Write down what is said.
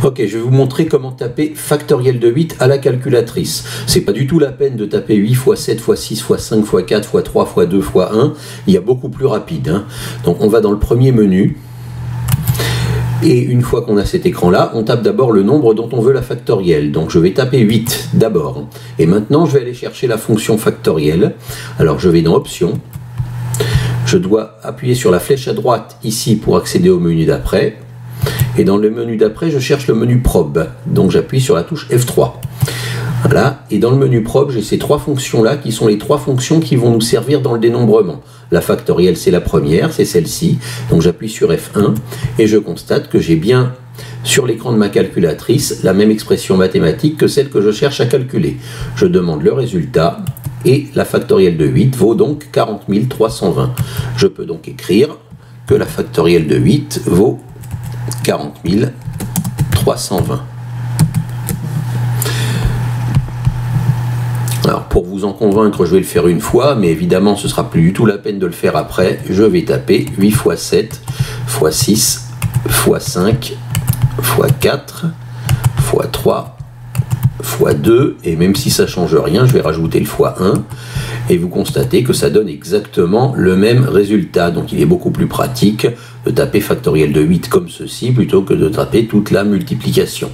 Ok, je vais vous montrer comment taper factoriel de 8 à la calculatrice. C'est pas du tout la peine de taper 8 x 7 x 6 x 5 x 4 x 3 x 2 x 1. Il y a beaucoup plus rapide, hein. Donc on va dans le premier menu. Et une fois qu'on a cet écran-là, on tape d'abord le nombre dont on veut la factorielle. Donc je vais taper 8 d'abord. Et maintenant, je vais aller chercher la fonction factorielle. Alors je vais dans Options. Je dois appuyer sur la flèche à droite ici pour accéder au menu d'après. Et dans le menu d'après, je cherche le menu probe. Donc j'appuie sur la touche F3. Voilà. Et dans le menu probe, j'ai ces trois fonctions-là qui sont les trois fonctions qui vont nous servir dans le dénombrement. La factorielle, c'est la première, c'est celle-ci. Donc j'appuie sur F1 et je constate que j'ai bien sur l'écran de ma calculatrice la même expression mathématique que celle que je cherche à calculer. Je demande le résultat et la factorielle de 8 vaut donc 40 320. Je peux donc écrire que la factorielle de 8 vaut 40 320. Alors pour vous en convaincre, je vais le faire une fois, mais évidemment ce sera plus du tout la peine de le faire après. Je vais taper 8 x 7 x 6 x 5 x 4 x 3 x 2, et même si ça change rien, je vais rajouter le x1, et vous constatez que ça donne exactement le même résultat. Donc il est beaucoup plus pratique de taper factoriel de 8 comme ceci, plutôt que de taper toute la multiplication.